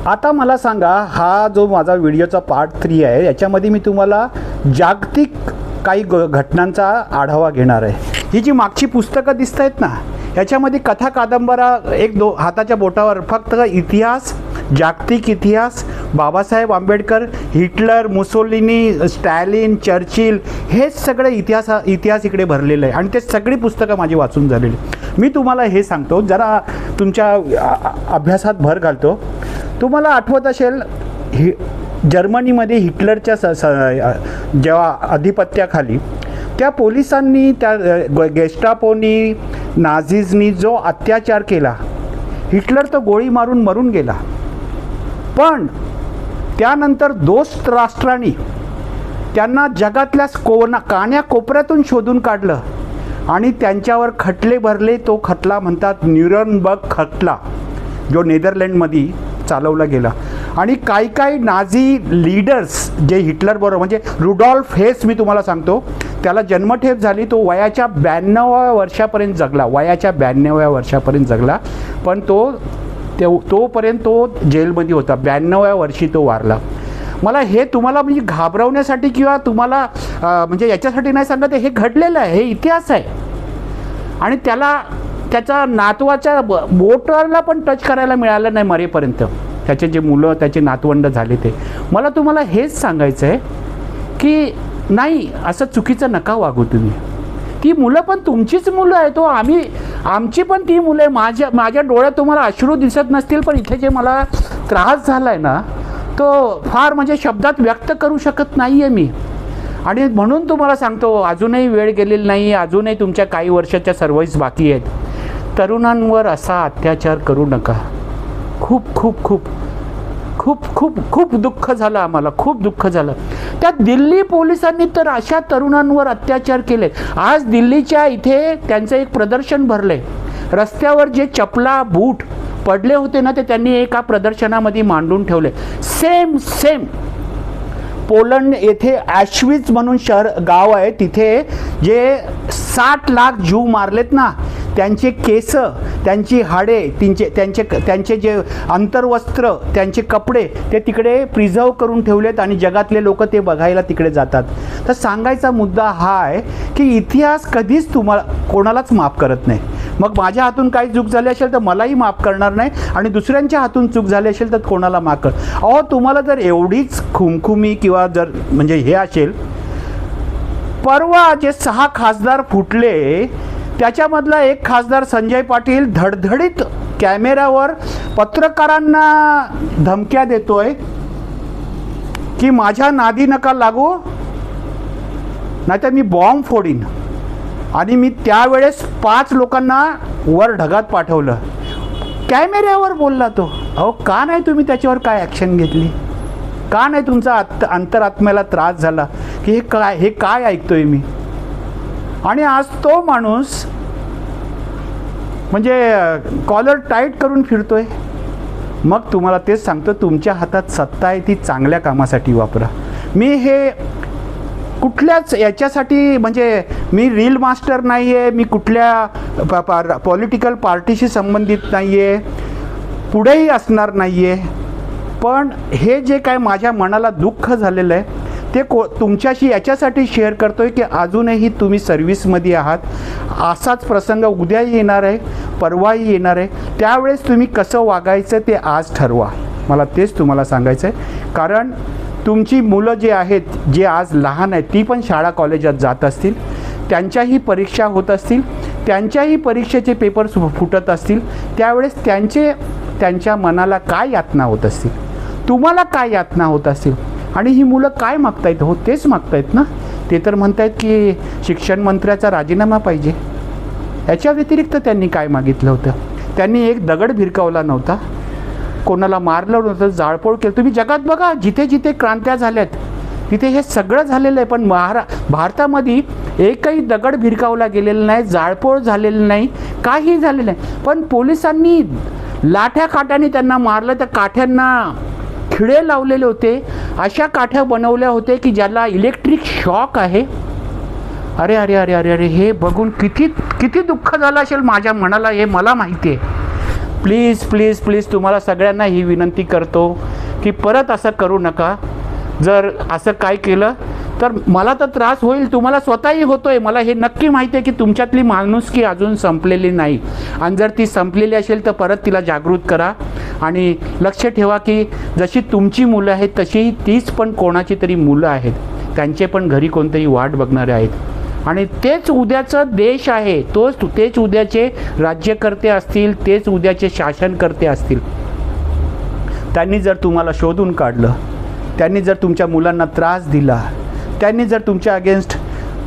आता मला सांगा, हा जो माझा व्हिडिओचा पार्ट 3 आहे याच्यामध्ये मी तुम्हाला जागतिक काही घटनांचा आढावा घेणार आहे. ही जी मागची पुस्तकं दिसत आहेत ना, याच्यामध्ये कथा कादंबरा हाताच्या बोटावर फक्त इतिहास, जागतिक इतिहास, Babasaheb Ambedkar, Hitler, Mussolini, Stalin, Churchill, हे सगळे इतिहास इकडे भरलेलं आहे आणि ते सगळी पुस्तकं माझी वाचून झालेली. मी तुम्हाला हे सांगतो, जरा तुमच्या अभ्यासात भर घालतो. तुम्हाला आठवत असेल जर्मनीमध्ये हिटलरच्या जेव्हा अधिपत्याखाली त्या पोलिसांनी, त्या गेस्टापोनी, नाझीजनी जो अत्याचार केला, हिटलर तर गोळी मारून मरून गेला. पण त्यानंतर दोस्त राष्ट्रांनी त्यांना जगातल्या कान्याकोपऱ्यातून शोधून काढलं आणि त्यांच्यावर खटले भरले. तो खटला म्हणतात न्यूरनबर्ग खटला, जो नेदरलँडमध्ये चालवला गेला. आणि काही नाझी लीडर्स जे हिटलरबरोबर, म्हणजे रुडॉल्फ हेस मी तुम्हाला सांगतो, त्याला जन्मठेप झाली. तो वयाच्या 92व्या वर्षापर्यंत जगला, वयाच्या 92व्या वर्षापर्यंत जगला. पण तोपर्यंत तो जेलमध्ये होता. 92व्या वर्षी तो वारला. मला हे तुम्हाला म्हणजे घाबरवण्यासाठी किंवा तुम्हाला म्हणजे याच्यासाठी नाही सांगत, हे घडलेलं आहे, हे इतिहास आहे. आणि त्याचा नातवाच्या बोटाला पण टच करायला मिळालं नाही मरेपर्यंत. त्याचे जे मुलं, त्याचे नातवंड झाले ते. मला तुम्हाला हेच सांगायचं आहे की नाही, असं चुकीचं नका वागू तुम्ही. ती मुलं पण तुमचीच मुलं आहे. आमची पण ती मुलं आहे. माझ्या डोळ्यात तुम्हाला अश्रू दिसत नसतील, पण इथे जे मला त्रास झाला आहे ना, तो फार म्हणजे शब्दात व्यक्त करू शकत नाही आहे मी. आणि म्हणून तुम्हाला सांगतो, अजूनही वेळ गेलेली नाही, अजूनही तुमच्या काही वर्षाच्या सर्व्हिस बाकी आहेत. तरुणांवर असा अत्याचार करू नका. खूप खूप खूप खूप खूप खूप दुःख झालं आम्हाला, खूप दुःख झालं. त्या दिल्ली पोलिसांनी तर अशा तरुणांवर अत्याचार केले. आज दिल्लीच्या इथे त्यांचं एक प्रदर्शन भरले. रस्त्यावर जे चपला बूट पडले होते ना, ते त्यांनी एका प्रदर्शनामध्ये मांडून ठेवले. सेम पोलंड येथे ॲश्विट्झ म्हणून गाव आहे, तिथे जे 60 लाख ज्यू मारलेत ना, त्यांचे केस, त्यांची हाडे, त्यांचे जे अंतर्वस्त्र, त्यांचे कपडे, ते तिकडे प्रिझर्व करून ठेवलेत आणि जगातले लोक ते बघायला तिकडे जातात. तर सांगायचा मुद्दा हा आहे की इतिहास कधीच कोणालाच माफ करत नाही. मग माझ्या हातून काही चूक झाली असेल तर मलाही माफ करणार नाही, आणि दुसऱ्यांच्या हातून चूक झाली असेल तर कोणाला माफ कर. अहो, तुम्हाला जर एवढीच खुमखुमी किंवा जर म्हणजे हे असेल, परवा जे 6 खासदार फुटले, त्याच्यामधला एक खासदार संजय पाटील धडधडीत कॅमेऱ्यावर पत्रकारांना धमक्या देतोय की माझ्या नादी नका लागू, नाहीतर मी बॉम्ब फोडीन. आणि मी त्यावेळेस 5 लोकांना वर ढगात पाठवलं. कॅमेऱ्यावर बोलला तो. अहो, का नाही तुम्ही त्याच्यावर काय ॲक्शन घेतली? का नाही तुमचा अंतरात्म्याला त्रास झाला की हे काय ऐकतोय मी? आणि आज तो माणूस म्हणजे कॉलर टाईट करून फिरतोय. मग तुम्हाला तेच सांगतो, तुमच्या हातात सत्ता आहे, ती चांगल्या कामासाठी वापरा. मी हे कुठल्याच याच्यासाठी, म्हणजे मी रील मास्टर नाही आहे, मी कुठल्या पॉलिटिकल पार्टीशी संबंधित नाही आहे, पुढेही असणार नाही आहे. पण हे जे काय माझ्या मनाला दुःख झालेलं आहे ते तुमच्याशी याच्यासाठी शेअर करतोय की अजूनही तुम्ही सर्व्हिसमध्ये आहात. असाच प्रसंग उद्याही येणार आहे, परवाही येणार आहे. त्यावेळेस तुम्ही कसं वागायचं ते आज ठरवा. मला तेच तुम्हाला सांगायचं आहे. कारण तुमची मुलं जे आहेत, जे आज लहान आहेत, ती पण शाळा कॉलेजात जात असतील, त्यांच्याही परीक्षा होत असतील, त्यांच्याही परीक्षेचे पेपर फुटत असतील. त्यावेळेस त्यांच्या मनाला काय यातना होत असतील, तुम्हाला काय यातना होत असतील. आणि ही मुलं काय मागतायत? हो, तेच मागतायत ना. ते तर म्हणतायत की शिक्षण मंत्र्याचा राजीनामा पाहिजे. याच्या व्यतिरिक्त त्यांनी काय मागितलं होतं? त्यांनी एक दगड भिरकावला नव्हता, कोणाला मारलं नव्हतं, जाळपोळ केलं. तुम्ही जगात बघा, जिथे जिथे क्रांत्या झाल्यात तिथे हे सगळं झालेलं आहे. पण भारतामध्ये एकही दगड भिरकावला गेलेला नाही, जाळपोळ झालेलं नाही, काही झालेलं नाही. पण पोलिसांनी लाठ्या काठ्याने त्यांना मारलं. त्या काठ्यांना खिळे लावलेले होते, अशा काठ्या बनवल्या होत्या की ज्याला इलेक्ट्रिक शॉक आहे. अरे अरे अरे अरे अरे, हे बघून किती दुःख झालं असेल माझ्या मनाला, हे मला माहिती आहे. प्लीज प्लीज प्लीज तुम्हाला सगळ्यांना ही विनंती करतो की परत असं करू नका. जर असं काय केलं तर मला तर त्रास होईल, तुम्हाला स्वतःही होतोय. मला हे नक्की माहिती आहे की तुमच्यातली माणुसकी अजून संपलेली नाही, आणि जर ती संपलेली असेल तर परत तिला जागृत करा. आणि लक्ष ठेवा की जशी तुमची मुलं आहेत तशी तीच पण कोणाची तरी मुलं आहेत, त्यांचे पण घरी कोणतेही वाट बघणारे आहेत, आणि तेच उद्याचं देश आहे. तेच उद्याचे राज्यकर्ते असतील, तेच उद्याचे शासनकर्ते असतील. त्यांनी जर तुम्हाला शोधून काढलं, त्यांनी जर तुमच्या मुलांना त्रास दिला, त्यांनी जर तुमच्या अगेन्स्ट,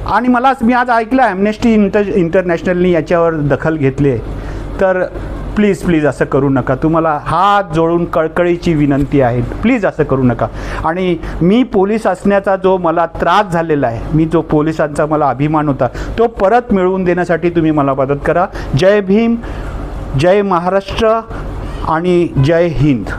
आणि मी आज ऐकलं ॲम्नेस्टी इंटरनॅशनलनी याच्यावर दखल घेतली आहे, तर प्लीज प्लीज असं करू नका. तुम्हाला हात जोडून कळकळीची विनंती आहे, प्लीज असं करू नका. आणि मी पोलीस असण्याचा जो मला त्रास झालेला आहे, जो पोलिसांचा मला अभिमान होता, तो परत मिळवून देण्यासाठी तुम्ही मला मदत करा. जय भीम, जय महाराष्ट्र आणि जय हिंद.